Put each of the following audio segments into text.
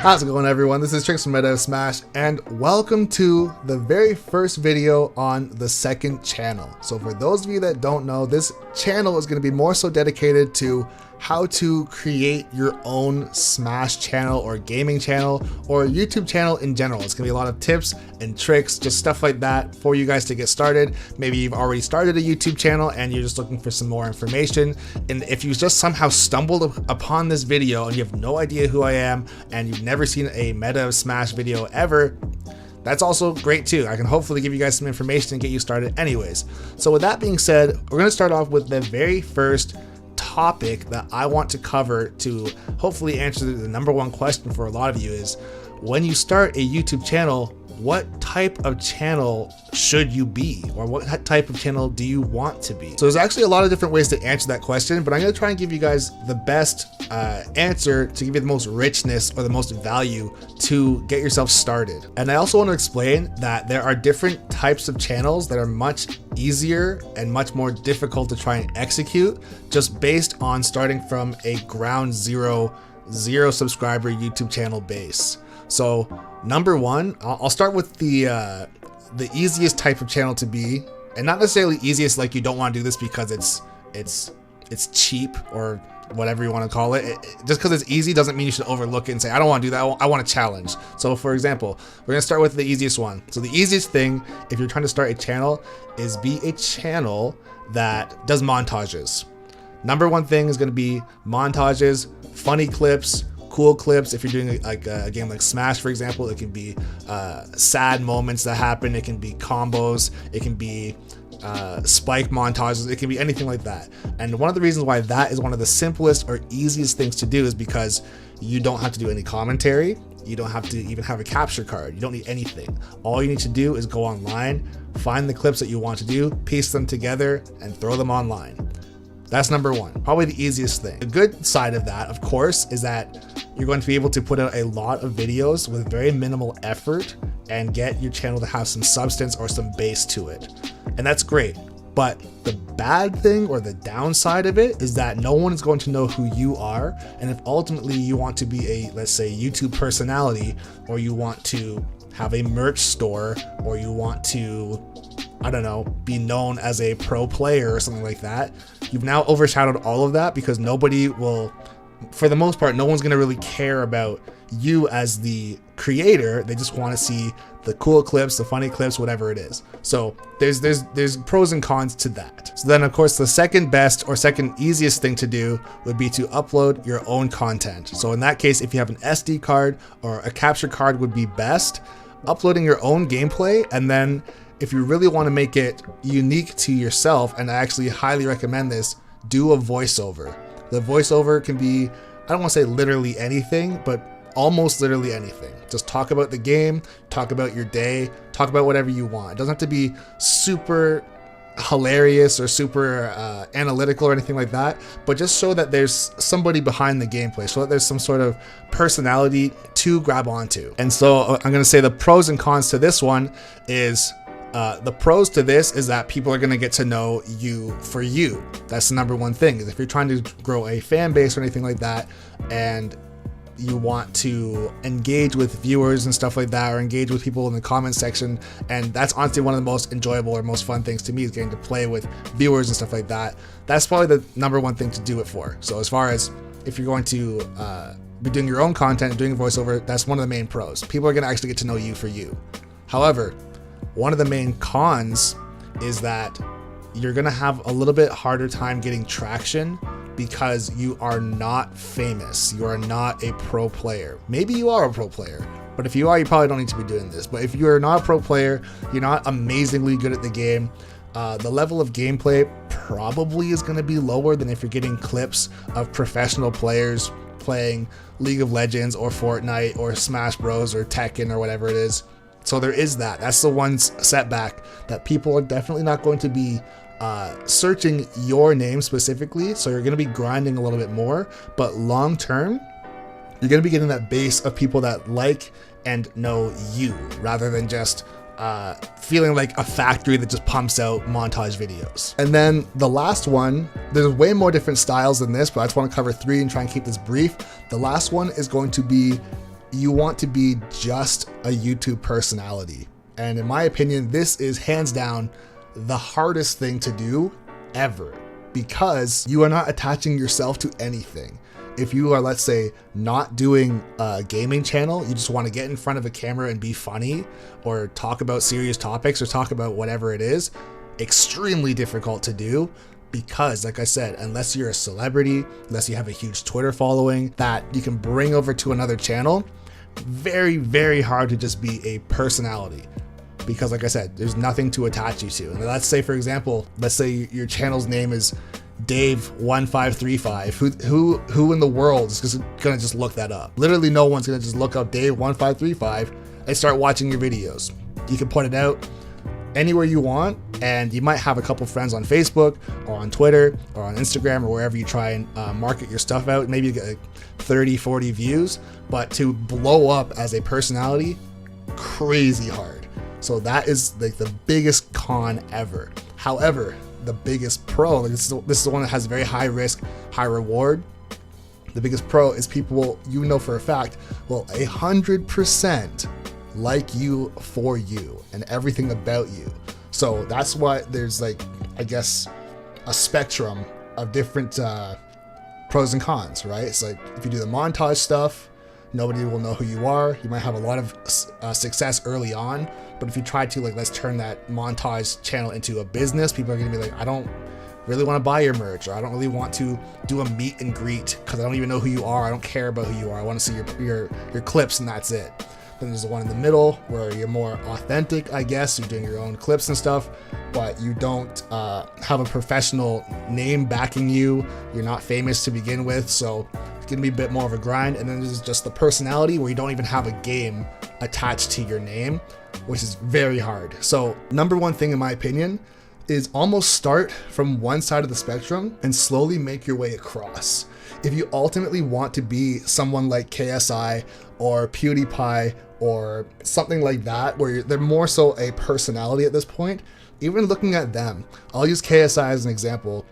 How's it going, everyone? This is Trixx from MoS Smash, and welcome to the very first video on the second channel. So for those of you that don't know, this channel is going to be more so dedicated to how to create your own Smash channel or gaming channel or YouTube channel in general. It's going to be a lot of tips and tricks, just stuff like that for you guys to get started. Maybe you've already started a YouTube channel and you're just looking for some more information. And if you just somehow stumbled upon this video and you have no idea who I am and you've never seen a Meta Smash video ever, that's also great too. I can hopefully give you guys some information and get you started anyways. So with that being said, we're going to start off with the very first topic that I want to cover to hopefully answer the number one question for a lot of you is, when you start a YouTube channel, what type of channel should you be, or what type of channel do you want to be? So there's actually a lot of different ways to answer that question, but I'm going to try and give you guys the best answer to give you the most richness or the most value to get yourself started. And I also want to explain that there are different types of channels that are much easier and much more difficult to try and execute just based on starting from a ground zero subscriber YouTube channel base. So number one, I'll start with the easiest type of channel to be, and not necessarily easiest like you don't want to do this because it's cheap or whatever you want to call it. Just because it's easy doesn't mean you should overlook it and say, I don't want to do that, I want a challenge. So for example, we're gonna start with the easiest one. So the easiest thing if you're trying to start a channel is be a channel that does montages. Number one thing is gonna be montages, funny clips, cool clips. If you're doing like a game like Smash, for example, it can be sad moments that happen. It can be combos. It can be spike montages. It can be anything like that. And one of the reasons why that is one of the simplest or easiest things to do is because you don't have to do any commentary. You don't have to even have a capture card. You don't need anything. All you need to do is go online, find the clips that you want to do, piece them together, and throw them online. That's number one, probably the easiest thing. The good side of that, of course, is that you're going to be able to put out a lot of videos with very minimal effort and get your channel to have some substance or some base to it. And that's great. But the bad thing or the downside of it is that no one is going to know who you are. And if ultimately you want to be a, let's say, YouTube personality, or you want to have a merch store, or you want to, I don't know, be known as a pro player or something like that, you've now overshadowed all of that because nobody will, for the most part, no one's going to really care about you as the creator. They just want to see the cool clips, the funny clips, whatever it is. So there's pros and cons to that. So then, of course, the second best or second easiest thing to do would be to upload your own content. So in that case, if you have an SD card or a capture card would be best. Uploading your own gameplay, and then if you really want to make it unique to yourself, and I actually highly recommend this, do a voiceover. The voiceover can be, I don't want to say literally anything, but almost literally anything. Just talk about the game, talk about your day, talk about whatever you want. It doesn't have to be super hilarious or super analytical or anything like that, but just show that there's somebody behind the gameplay, so that there's some sort of personality to grab onto. And so I'm going to say the pros and cons to this one is, the pros to this is that people are going to get to know you for you. That's the number one thing, is if you're trying to grow a fan base or anything like that, and you want to engage with viewers and stuff like that, or engage with people in the comment section, and that's honestly one of the most enjoyable or most fun things to me, is getting to play with viewers and stuff like that. That's probably the number one thing to do it for. So as far as if you're going to be doing your own content and doing voiceover, that's one of the main pros. People are going to actually get to know you for you. However, one of the main cons is that you're going to have a little bit harder time getting traction because you are not famous. You are not a pro player. Maybe you are a pro player, but if you are, you probably don't need to be doing this. But if you're not a pro player, you're not amazingly good at the game, the level of gameplay probably is going to be lower than if you're getting clips of professional players playing League of Legends or Fortnite or Smash Bros or Tekken or whatever it is. So there is that. That's the one setback, that people are definitely not going to be searching your name specifically. So you're going to be grinding a little bit more, but long term, you're going to be getting that base of people that like and know you, rather than just feeling like a factory that just pumps out montage videos. And then the last one, there's way more different styles than this, but I just want to cover 3 and try and keep this brief. The last one is going to be, you want to be just a YouTube personality. And in my opinion, this is hands down the hardest thing to do ever, because you are not attaching yourself to anything. If you are, let's say, not doing a gaming channel, you just want to get in front of a camera and be funny or talk about serious topics or talk about whatever it is, extremely difficult to do, because like I said, unless you're a celebrity, unless you have a huge Twitter following that you can bring over to another channel, very, very hard to just be a personality. Because like I said, there's nothing to attach you to. And let's say, for example, let's say your channel's name is Dave1535. Who in the world is just gonna just look that up? Literally no one's gonna just look up Dave1535 and start watching your videos. You can put it out anywhere you want, and you might have a couple friends on Facebook or on Twitter or on Instagram or wherever you try and market your stuff out. Maybe you get like 30, 40 views, but to blow up as a personality, crazy hard. So that is like the biggest con ever. However, the biggest pro, like this is the one that has very high risk, high reward. The biggest pro is people will, you know for a fact, will 100% like you for you and everything about you. So that's why there's like, I guess, a spectrum of different pros and cons, right? It's like if you do the montage stuff, nobody will know who you are. You might have a lot of success early on, but if you try to, like, let's turn that montage channel into a business, people are gonna be like, I don't really want to buy your merch, or I don't really want to do a meet and greet because I don't even know who you are. I don't care about who you are. I want to see your clips and that's it. Then there's the one in the middle where you're more authentic, I guess. You're doing your own clips and stuff, but you don't have a professional name backing you. You're not famous to begin with, so it's gonna be a bit more of a grind. And then there's just the personality where you don't even have a game attached to your name, which is very hard. So number one thing in my opinion is almost start from one side of the spectrum and slowly make your way across. If you ultimately want to be someone like KSI or PewDiePie or something like that, where they're more so a personality at this point, even looking at them, I'll use KSI as an example.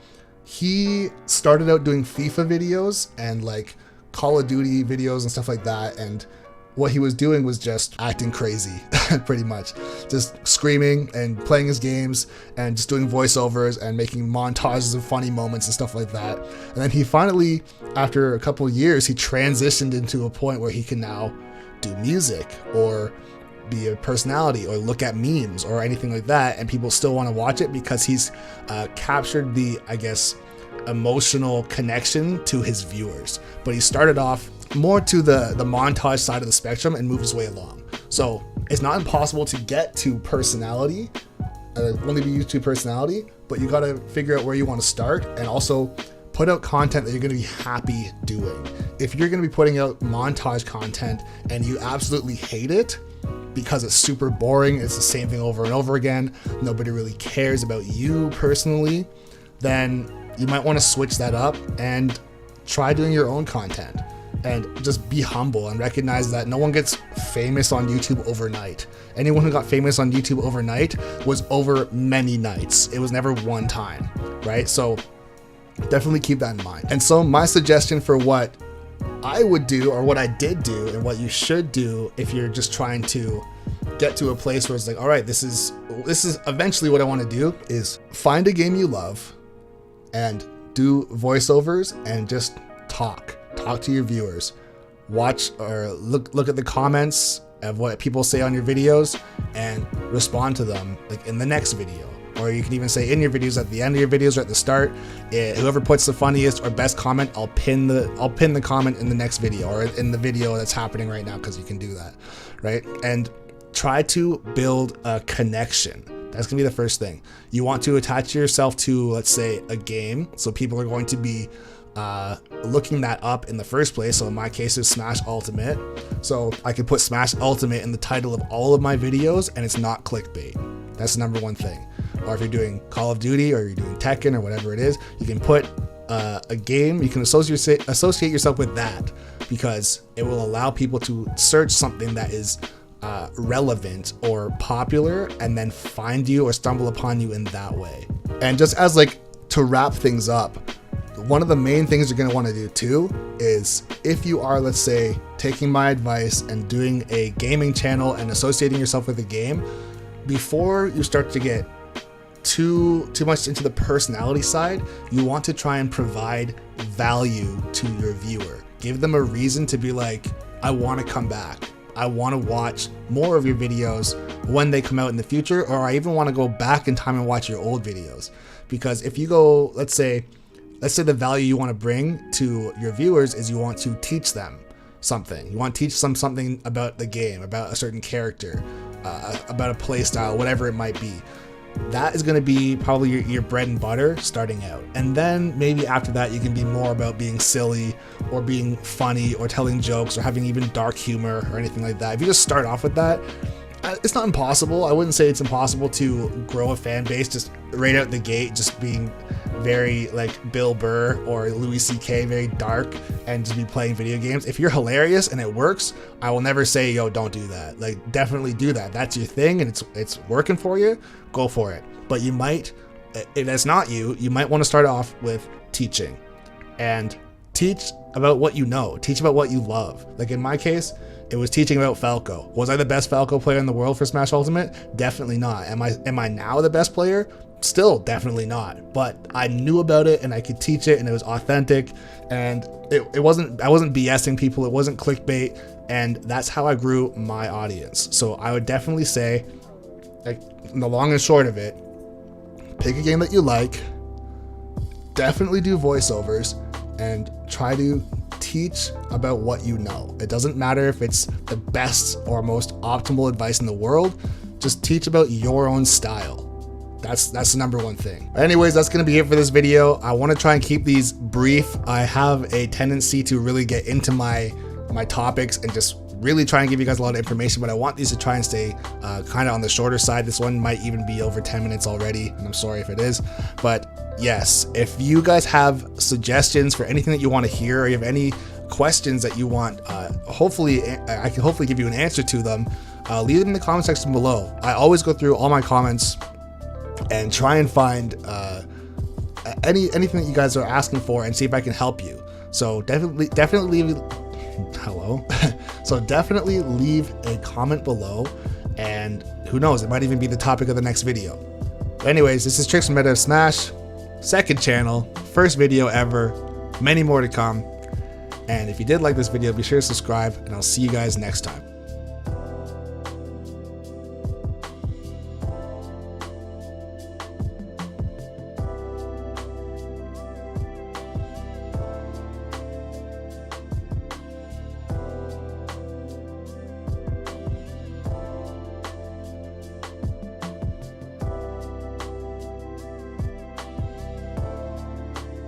He started out doing FIFA videos and like Call of Duty videos and stuff like that, and what he was doing was just acting crazy, pretty much. Just screaming and playing his games and just doing voiceovers and making montages of funny moments and stuff like that. And then he finally, after a couple of years, he transitioned into a point where he can now do music or be a personality or look at memes or anything like that, and people still want to watch it because he's captured the, I guess, emotional connection to his viewers. But he started off more to the montage side of the spectrum and moved his way along. So it's not impossible to get to personality, only be used to personality, but you got to figure out where you want to start and also put out content that you're going to be happy doing. If you're going to be putting out montage content and you absolutely hate it because it's super boring, it's the same thing over and over again, nobody really cares about you personally, then you might want to switch that up and try doing your own content. And just be humble and recognize that no one gets famous on YouTube overnight. Anyone who got famous on YouTube overnight was over many nights. It was never one time, right? So definitely keep that in mind. And so my suggestion for what I would do, or what I did do, and what you should do if you're just trying to get to a place where it's like, all right, this is eventually what I want to do, is find a game you love and do voiceovers and just talk to your viewers. Watch or look at the comments of what people say on your videos and respond to them like in the next video. Or you can even say in your videos, at the end of your videos or at the start, whoever puts the funniest or best comment, I'll pin the comment in the next video or in the video that's happening right now, because you can do that, right? And try to build a connection. That's gonna be the first thing. You want to attach yourself to, let's say, a game, so people are going to be looking that up in the first place. So in my case, it's Smash Ultimate. So I could put Smash Ultimate in the title of all of my videos and it's not clickbait. That's the number one thing. Or if you're doing Call of Duty or you're doing Tekken or whatever it is, you can put a game, you can associate yourself with that, because it will allow people to search something that is relevant or popular, and then find you or stumble upon you in that way. And just as like to wrap things up, one of the main things you're going to want to do too is, if you are, let's say, taking my advice and doing a gaming channel and associating yourself with a game, before you start to get too much into the personality side, you want to try and provide value to your viewer. Give them a reason to be like, I want to come back. I want to watch more of your videos when they come out in the future, or I even want to go back in time and watch your old videos. Because if you go, let's say the value you want to bring to your viewers is you want to teach them something. You want to teach them something about the game, about a certain character, about a play style, whatever it might be. That is going to be probably your bread and butter starting out. And then maybe after that, you can be more about being silly or being funny or telling jokes or having even dark humor or anything like that. If you just start off with that, it's not impossible. I wouldn't say it's impossible to grow a fan base just right out the gate, just being very like Bill Burr or Louis C.K., very dark, and just be playing video games. If you're hilarious and it works, I will never say, yo, don't do that. Like, definitely do that. That's your thing and it's working for you, go for it. But you might, if that's not you might want to start off with teaching, and teach about what you know, teach about what you love. Like in my case, it was teaching about Falco. Was I the best Falco player in the world for Smash Ultimate? Definitely not. Am I now the best player? Still definitely not. But I knew about it and I could teach it, and it was authentic, and I wasn't BSing people, it wasn't clickbait, and that's how I grew my audience. So I would definitely say, like, the long and short of it, pick a game that you like, definitely do voiceovers, and try to teach about what you know. It doesn't matter if it's the best or most optimal advice in the world, just teach about your own style. That's the number one thing. Anyways, that's gonna be it for this video. I want to try and keep these brief. I have a tendency to really get into my topics and just really try and give you guys a lot of information, but I want these to try and stay kind of on the shorter side. This one might even be over 10 minutes already, and I'm sorry if it is. But yes, if you guys have suggestions for anything that you want to hear, or you have any questions that you want, hopefully I can hopefully give you an answer to them, leave them in the comment section below. I always go through all my comments and try and find anything that you guys are asking for and see if I can help you. So definitely leave so definitely leave a comment below, and who knows, it might even be the topic of the next video. But anyways, this is Trixx from MoS Smash, second channel, first video ever, many more to come. And if you did like this video, be sure to subscribe, and I'll see you guys next time.